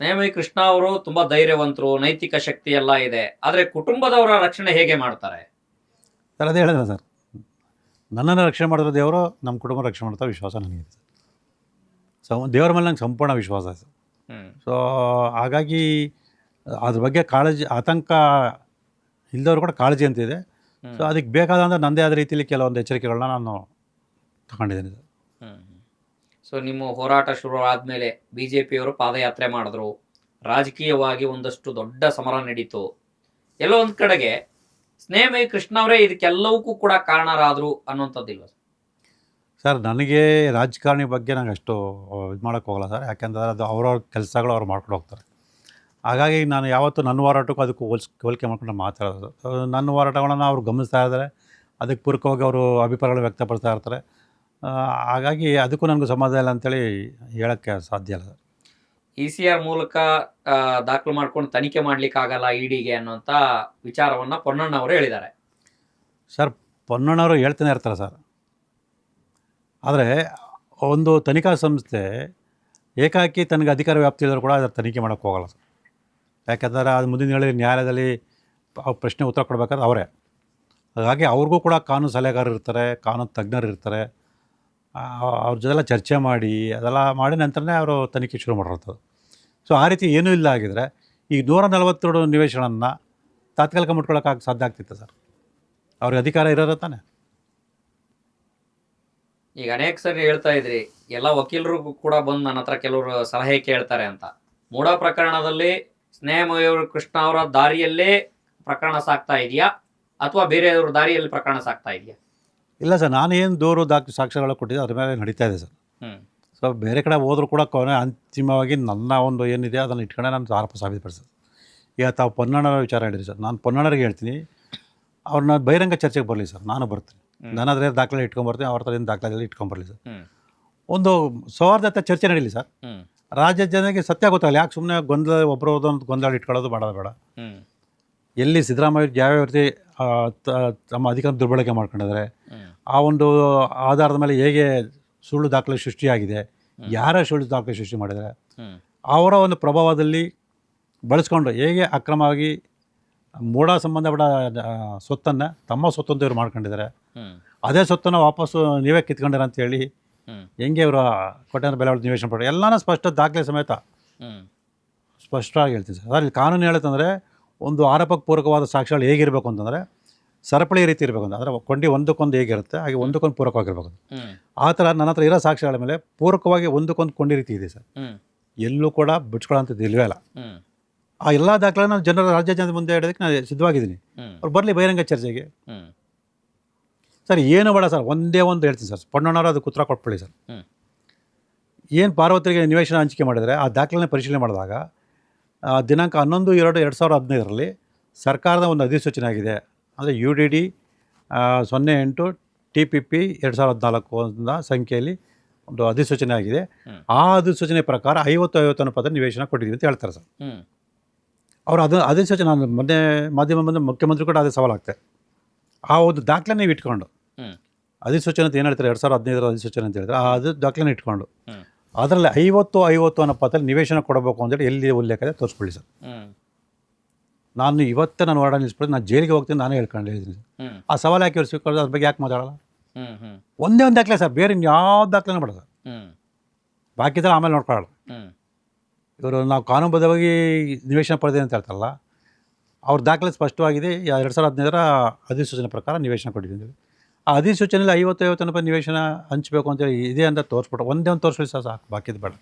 ನೇಮಿ ಕೃಷ್ಣ ಅವರು ತುಂಬಾ ಧೈರ್ಯವಂತರು, ನೈತಿಕ ಶಕ್ತಿ ಎಲ್ಲ ಇದೆ. ಆದ್ರೆ ಕುಟುಂಬದವರ ರಕ್ಷಣೆ ಹೇಗೆ ಮಾಡ್ತಾರೆ? ಸರ್ ಅದೇ ಹೇಳಿದ್ರೆ ಸರ್, ನನ್ನನ್ನು ರಕ್ಷಣೆ ಮಾಡಿರೋ ದೇವರು ನಮ್ಮ ಕುಟುಂಬ ರಕ್ಷಣೆ ಮಾಡ್ತಾರೆ ವಿಶ್ವಾಸ ನನಗಿದೆ ಸರ್. ದೇವರ ಮೇಲೆ ನಂಗೆ ಸಂಪೂರ್ಣ ವಿಶ್ವಾಸ ಇದೆ ಸರ್. ಸೊ ಹಾಗಾಗಿ ಅದ್ರ ಬಗ್ಗೆ ಕಾಳಜಿ ಆತಂಕ ಇಲ್ಲದವ್ರು ಕೂಡ ಕಾಳಜಿ ಅಂತಿದೆ. ಸೊ ಅದಕ್ಕೆ ಬೇಕಾದಂಥ ನನ್ನದೇ ಆದ ರೀತಿಯಲ್ಲಿ ಕೆಲವೊಂದು ಎಚ್ಚರಿಕೆಗಳನ್ನ ನಾನು ತಗೊಂಡಿದ್ದೀನಿ ಸರ್. ಸೊ ನಿಮ್ಮ ಹೋರಾಟ ಶುರು ಆದ್ಮೇಲೆ ಬಿಜೆಪಿಯವರು ಪಾದಯಾತ್ರೆ ಮಾಡಿದ್ರು, ರಾಜಕೀಯವಾಗಿ ಒಂದಷ್ಟು ದೊಡ್ಡ ಸಮರ ನಡೀತು. ಎಲ್ಲೋ ಒಂದ್ ಕಡೆಗೆ ಸ್ನೇಹಮಯಿ ಕೃಷ್ಣ ಅವರೇ ಇದಕ್ಕೆಲ್ಲವಕ್ಕೂ ಕೂಡ ಕಾರಣರಾದ್ರು ಅನ್ನೋಂಥದ್ದಿಲ್ವ ಸರ್? ನನಗೆ ರಾಜಕಾರಣಿ ಬಗ್ಗೆ ನಂಗೆ ಅಷ್ಟು ಇದು ಮಾಡೋಕ್ಕೆ ಹೋಗಲ್ಲ ಸರ್. ಯಾಕೆಂದರೆ ಅದು ಅವ್ರವ್ರ ಕೆಲಸಗಳು ಅವ್ರು ಮಾಡ್ಕೊಂಡು ಹೋಗ್ತಾರೆ. ಹಾಗಾಗಿ ನಾನು ಯಾವತ್ತೂ ನನ್ನ ಹೋರಾಟಕ್ಕೂ ಅದಕ್ಕೂ ಹೋಲಿಕೆ ಮಾಡ್ಕೊಂಡು ಮಾತಾಡೋದು. ನನ್ನ ಹೋರಾಟಗಳನ್ನು ಅವ್ರು ಗಮನಿಸ್ತಾ ಇದ್ದಾರೆ, ಅದಕ್ಕೆ ಪೂರಕವಾಗಿ ಅವರು ಅಭಿಪ್ರಾಯಗಳು ವ್ಯಕ್ತಪಡಿಸ್ತಾ ಇರ್ತಾರೆ. ಹಾಗಾಗಿ ಅದಕ್ಕೂ ನನಗೂ ಸಂಬಂಧ ಇಲ್ಲ ಅಂತೇಳಿ ಹೇಳೋಕ್ಕೆ ಸಾಧ್ಯ ಇಲ್ಲ ಸರ್. ECR ಮೂಲಕ ದಾಖಲು ಮಾಡ್ಕೊಂಡು ತನಿಖೆ ಮಾಡ್ಲಿಕ್ಕಾಗಲ್ಲ ಇಡಿಗೆ ಅನ್ನೋಂಥ ವಿಚಾರವನ್ನ ಪೊನ್ನಣ್ಣ ಅವರು ಹೇಳಿದ್ದಾರೆ. ಸರ್, ಪೊನ್ನಣ್ಣವರು ಹೇಳ್ತಾನೆ ಇರ್ತಾರೆ ಸರ್. ಆದರೆ ಒಂದು ತನಿಖಾ ಸಂಸ್ಥೆ ಏಕಾಏಕಿ ತನಗೆ ಅಧಿಕಾರ ವ್ಯಾಪ್ತಿ ಇದ್ದರೂ ಕೂಡ ಅದರ ತನಿಖೆ ಮಾಡೋಕ್ಕೆ ಹೋಗಲ್ಲ ಸರ್. ಯಾಕೆಂದರೆ ಅದು ಮುಂದಿನ ಹೇಳಿ ನ್ಯಾಯಾಲಯದಲ್ಲಿ ಪ್ರಶ್ನೆ ಉತ್ತರ ಕೊಡಬೇಕಾದ್ರೆ ಅವರೇ. ಹಾಗಾಗಿ ಅವ್ರಿಗೂ ಕೂಡ ಕಾನೂನು ಸಲಹೆಗಾರರು ಇರ್ತಾರೆ, ಕಾನೂನು ತಜ್ಞರು ಇರ್ತಾರೆ. ಅವ್ರ ಜೊತೆಲ್ಲ ಚರ್ಚೆ ಮಾಡಿ ಅದೆಲ್ಲ ಮಾಡಿ ನಂತರನೇ ಅವರು ತನಿಖೆ ಶುರು ಮಾಡಿರ್ತದೆ. ಸೊ ಆ ರೀತಿ ಏನೂ ಇಲ್ಲ ಆಗಿದ್ರೆ ಈಗ 142 ನಿವೇಶನವನ್ನು ತಾತ್ಕಾಲಿಕ ಮುಟ್ಕೊಳ್ಳೋಕ್ಕಾಗಿ ಸಾಧ್ಯ ಆಗ್ತಿತ್ತು ಸರ್. ಅವ್ರಿಗೆ ಅಧಿಕಾರ ಇರೋದು ತಾನೆ. ಈಗ ಅನೇಕ ಸರಿ ಹೇಳ್ತಾ ಇದ್ರಿ, ಎಲ್ಲ ವಕೀಲರು ಕೂಡ ಬಂದು ನನ್ನ ಹತ್ರ ಕೆಲವರು ಸಲಹೆ ಕೇಳ್ತಾರೆ ಅಂತ. ಮೂಡ ಪ್ರಕರಣದಲ್ಲಿ ಸ್ನೇಹಮಯಿಯವರು ಕೃಷ್ಣ ಅವರ ದಾರಿಯಲ್ಲೇ ಪ್ರಕರಣ ಸಾಗ್ತಾ ಇದೆಯಾ ಅಥವಾ ಬೇರೆಯವ್ರ ದಾರಿಯಲ್ಲಿ ಪ್ರಕರಣ ಸಾಗ್ತಾ ಇದೆಯಾ? ಇಲ್ಲ ಸರ್, ನಾನು ಏನು ದೂರು ಸಾಕ್ಷ್ಯಗಳು ಕೊಟ್ಟಿದ್ದೆ ಅದ್ರ ಮೇಲೆ ನಡೀತಾ ಇದೆ ಸರ್. ಸೊ ಬೇರೆ ಕಡೆ ಹೋದರೂ ಕೂಡ ಕೊನೆ ಅಂತಿಮವಾಗಿ ನನ್ನ ಒಂದು ಏನಿದೆ ಅದನ್ನು ಇಟ್ಕೊಂಡೆ ನಾನು ಆರೋಪ ಸಾಬೀತುಪಡಿಸೋದು. ಈಗ ತಾವು ಪೊನ್ನಣ್ಣರ ವಿಚಾರ ಹೇಳಿರಿ ಸರ್, ನಾನು ಪೊನ್ನಣ್ಣರಿಗೆ ಹೇಳ್ತೀನಿ, ಅವ್ರನ್ನ ಬಹಿರಂಗ ಚರ್ಚೆಗೆ ಬರಲಿ ಸರ್, ನಾನು ಬರ್ತೀನಿ. ನನ್ನ ಹತ್ರ ದಾಖಲೆ ಇಟ್ಕೊಂಬರ್ತೀನಿ, ಅವ್ರ ಹತ್ರ ಏನು ದಾಖಲೆಯಲ್ಲಿ ಇಟ್ಕೊಂಬರಲಿ ಸರ್. ಒಂದು ಸೌಹಾರ್ದತೆ ಚರ್ಚೆ ನಡೀಲಿ ಸರ್. ರಾಜ್ಯ ಜನರಿಗೆ ಸತ್ಯ ಗೊತ್ತಾಗಲ್ಲ. ಯಾಕೆ ಸುಮ್ಮನೆ ಒಬ್ಬರು ಗೊಂದಲ ಇಟ್ಕೊಳ್ಳೋದು ಮಾಡೋದು ಬೇಡ. ಎಲ್ಲಿ ಸಿದ್ದರಾಮಯ್ಯ ಯಾವ್ಯಾವ ರೀತಿ ತಮ್ಮ ಅಧಿಕಾರ ದುರ್ಬಳಕೆ ಮಾಡ್ಕೊಂಡಿದ್ದಾರೆ, ಆ ಒಂದು ಆಧಾರದ ಮೇಲೆ ಹೇಗೆ ಸುಳ್ಳು ದಾಖಲೆ ಸೃಷ್ಟಿಯಾಗಿದೆ, ಯಾರ ಸುಳ್ಳು ದಾಖಲೆ ಸೃಷ್ಟಿ ಮಾಡಿದ್ದಾರೆ, ಅವರ ಒಂದು ಪ್ರಭಾವದಲ್ಲಿ ಬಳಸ್ಕೊಂಡು ಹೇಗೆ ಅಕ್ರಮವಾಗಿ ಮೂಢ ಸಂಬಂಧಪಟ್ಟ ಸ್ವತ್ತನ್ನು ತಮ್ಮ ಸ್ವತ್ತು ಅಂತ ಇವ್ರು ಮಾಡ್ಕೊಂಡಿದ್ದಾರೆ, ಅದೇ ಸ್ವತ್ತನ್ನು ವಾಪಸ್ಸು ನೀವೇ ಕಿತ್ಕೊಂಡಿರ ಅಂತೇಳಿ ಹೆಂಗೆ ಇವರು ಕೊಟ್ಟಂತ ಬೆಲೆ ನಿವೇಶನ ಪಡ ಎಲ್ಲನೂ ಸ್ಪಷ್ಟ ದಾಖಲೆ ಸಮೇತ ಸ್ಪಷ್ಟವಾಗಿ ಹೇಳ್ತೀನಿ ಸರ್. ಅದ್ರಲ್ಲಿ ಕಾನೂನು ಹೇಳುತ್ತಂದರೆ ಒಂದು ಆರೋಪಕ್ಕೆ ಪೂರಕವಾದ ಸಾಕ್ಷ್ಯಗಳು ಹೇಗಿರಬೇಕು ಅಂತಂದರೆ ಸರಪಳಿ ರೀತಿ ಇರಬೇಕು ಅಂತ. ಅಂದರೆ ಕೊಂಡಿ ಒಂದಕ್ಕೊಂದು ಹೇಗಿರುತ್ತೆ ಹಾಗೆ ಒಂದಕ್ಕೊಂದು ಪೂರಕವಾಗಿರ್ಬೇಕು. ಆ ಥರ ನನ್ನ ಹತ್ರ ಇರೋ ಸಾಕ್ಷ್ಯಗಳ ಮೇಲೆ ಪೂರಕವಾಗಿ ಒಂದಕ್ಕೊಂದು ಕೊಂಡಿ ರೀತಿ ಇದೆ ಸರ್. ಎಲ್ಲೂ ಕೂಡ ಬಿಡ್ಸ್ಕೊಳ್ಳೋಂಥದ್ದು ಇಲ್ವೇ ಇಲ್ಲ. ಆ ಎಲ್ಲ ದಾಖಲೆ ನಾನು ರಾಜ್ಯ ಜನರ ಮುಂದೆ ಇಡೋದಕ್ಕೆ ನಾನು ಸಿದ್ಧವಾಗಿದ್ದೀನಿ. ಅವ್ರು ಬರಲಿ ಬಹಿರಂಗ ಚರ್ಚೆಗೆ. ಸರ್ ಏನು ಬೇಡ ಸರ್, ಒಂದೇ ಒಂದು ಹೇಳ್ತೀನಿ ಸರ್, ಪೊನ್ನಣ್ಣವರು ಅದಕ್ಕೆ ಉತ್ತರ ಕೊಟ್ಬಿಡಿ ಸರ್. ಏನು ಪಾರ್ವತಿಗೆ ನಿವೇಶನ ಹಂಚಿಕೆ ಮಾಡಿದರೆ ಆ ದಾಖಲೆನ ಪರಿಶೀಲನೆ ಮಾಡಿದಾಗ ದಿನಾಂಕ 11/2/2015 ಸರ್ಕಾರದ ಒಂದು ಅಧಿಸೂಚನೆ ಆಗಿದೆ. ಅಂದರೆ UDD 08 TPP 2014 ಸಂಖ್ಯೆಯಲ್ಲಿ ಒಂದು ಅಧಿಸೂಚನೆ ಆಗಿದೆ. ಆ ಅಧಿಸೂಚನೆ ಪ್ರಕಾರ 50-50 ಅನುಪಾತ ನಿವೇಶನ ಕೊಟ್ಟಿದ್ದೀವಿ ಅಂತ ಹೇಳ್ತಾರೆ ಸರ್. ಅವರು ಅಧಿಸೂಚನೆ ನಾನು ಮೊನ್ನೆ ಮಾಧ್ಯಮ ಬಂದು ಮುಖ್ಯಮಂತ್ರಿ ಕೂಡ ಅದೇ ಸವಾಲಾಗ್ತದೆ. ಆ ಒಂದು ದಾಖಲೆ ನೀವು ಇಟ್ಕೊಂಡು ಅಧಿಸೂಚನೆ ಅಂತ ಏನು ಹೇಳ್ತಾರೆ 2015 ಅಧಿಸೂಚನೆ ಅಂತ ಹೇಳಿದ್ರೆ ಅದು ದಾಖಲೆನ ಇಟ್ಕೊಂಡು ಅದರಲ್ಲಿ 50-50 ಅನುಪಾತದಲ್ಲಿ ನಿವೇಶನ ಕೊಡಬೇಕು ಅಂತೇಳಿ ಎಲ್ಲಿ ಉಲ್ಲೇಖ ಇದೆ ತೋರಿಸ್ಕೊಳ್ಳಿ ಸರ್. ನಾನು ಇವತ್ತೇ ನಾನು ಹೊರಡ ನಿಲ್ಲಿಸ್ಬಿಟ್ಟು ನಾನು ಜೈಲಿಗೆ ಹೋಗ್ತೀನಿ ನಾನೇ ಹೇಳಿದ್ದೀನಿ. ಆ ಸವಾಲು ಯಾಕೆ ಇವ್ರು ಸ್ವೀಕರಿಸೋದು, ಅದ್ರ ಬಗ್ಗೆ ಯಾಕೆ ಮಾತಾಡಲ್ಲ? ಒಂದೇ ಒಂದು ದಾಖಲೆ ಸರ್, ಬೇರೆ ಯಾವ ದಾಖಲೆನೂ ಬೇಡ ಸರ್. ಬಾಕಿ ಥರ ಆಮೇಲೆ ನೋಡ್ಕೊಳ್ಳಲ್ಲ. ಇವರು ನಾವು ಕಾನೂನುಬದ್ಧವಾಗಿ ನಿವೇಶನ ಪಡೆದಿದೆ ಅಂತ ಹೇಳ್ತಾರಲ್ಲ, ಅವ್ರ ದಾಖಲೆ ಸ್ಪಷ್ಟವಾಗಿದೆ. 2015 ಅಧಿಸೂಚನೆ ಪ್ರಕಾರ ನಿವೇಶನ ಕೊಟ್ಟಿದ್ದೀವಿ. ಆ ಅಧಿಸೂಚನೆಯಲ್ಲಿ 50-50 ನಿವೇಶನ ಹಂಚಬೇಕು ಅಂತೇಳಿ ಇದೆ ಅಂತ ತೋರಿಸ್ಬಿಟ್ಟು ಒಂದೇ ಒಂದು ತೋರಿಸ್ಲಿ ಸರ್ ಸಾಕು, ಬಾಕಿದು ಬೇಡ.